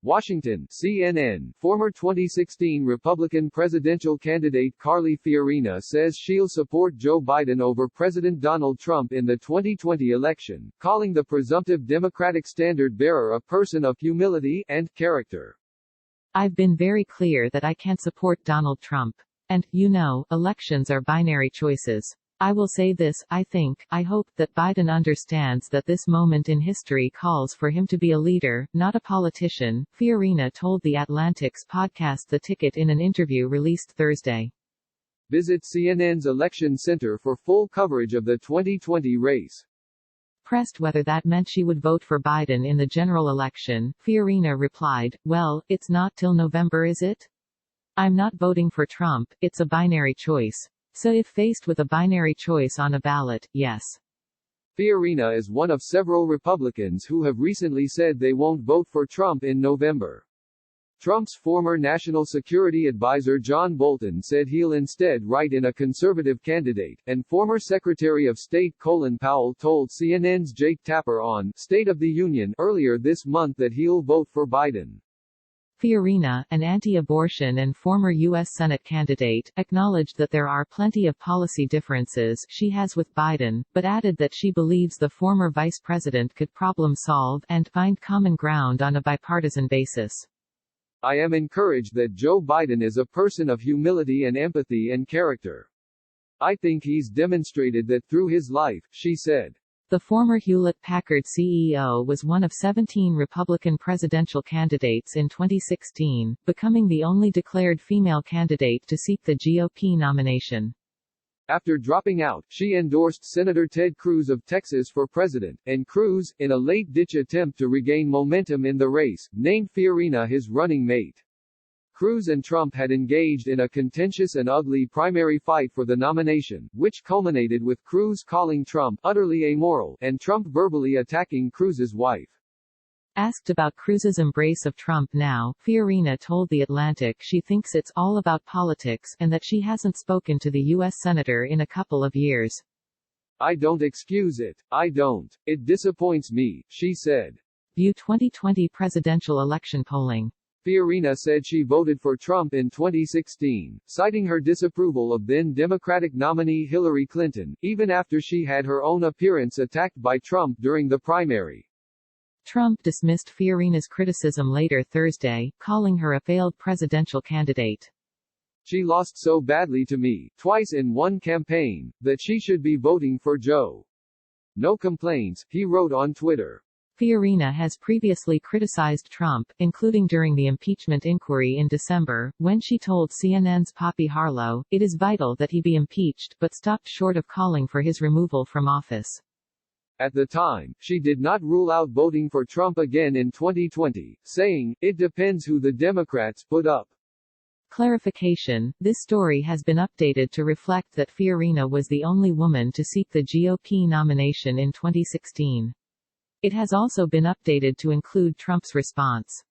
Washington, CNN. Former 2016 Republican presidential candidate Carly Fiorina says she'll support Joe Biden over President Donald Trump in the 2020 election, calling the presumptive Democratic standard-bearer a person of humility and character. I've been very clear that I can't support Donald Trump. And, elections are binary choices. I will say this, I hope, that Biden understands that this moment in history calls for him to be a leader, not a politician, Fiorina told The Atlantic's podcast The Ticket in an interview released Thursday. Visit CNN's Election Center for full coverage of the 2020 race. Pressed whether that meant she would vote for Biden in the general election, Fiorina replied, "Well, it's not till November, is it? I'm not voting for Trump, it's a binary choice. So if faced with a binary choice on a ballot, yes." Fiorina is one of several Republicans who have recently said they won't vote for Trump in November. Trump's former national security advisor John Bolton said he'll instead write in a conservative candidate, and former Secretary of State Colin Powell told CNN's Jake Tapper on State of the Union earlier this month that he'll vote for Biden. Fiorina, an anti-abortion and former U.S. Senate candidate, acknowledged that there are plenty of policy differences she has with Biden, but added that she believes the former vice president could problem-solve and find common ground on a bipartisan basis. I am encouraged that Joe Biden is a person of humility and empathy and character. I think he's demonstrated that through his life, she said. The former Hewlett-Packard CEO was one of 17 Republican presidential candidates in 2016, becoming the only declared female candidate to seek the GOP nomination. After dropping out, she endorsed Senator Ted Cruz of Texas for president, and Cruz, in a late-ditch attempt to regain momentum in the race, named Fiorina his running mate. Cruz and Trump had engaged in a contentious and ugly primary fight for the nomination, which culminated with Cruz calling Trump utterly amoral, and Trump verbally attacking Cruz's wife. Asked about Cruz's embrace of Trump now, Fiorina told The Atlantic she thinks it's all about politics, and that she hasn't spoken to the U.S. Senator in a couple of years. I don't excuse it. I don't. It disappoints me, she said. View 2020 presidential election polling. Fiorina said she voted for Trump in 2016, citing her disapproval of then Democratic nominee Hillary Clinton, even after she had her own appearance attacked by Trump during the primary. Trump dismissed Fiorina's criticism later Thursday, calling her a failed presidential candidate. She lost so badly to me, twice in one campaign, that she should be voting for Joe. No complaints, he wrote on Twitter. Fiorina has previously criticized Trump, including during the impeachment inquiry in December, when she told CNN's Poppy Harlow, "It is vital that he be impeached," but stopped short of calling for his removal from office. At the time, she did not rule out voting for Trump again in 2020, saying, "It depends who the Democrats put up." Clarification: this story has been updated to reflect that Fiorina was the only woman to seek the GOP nomination in 2016. It has also been updated to include Trump's response.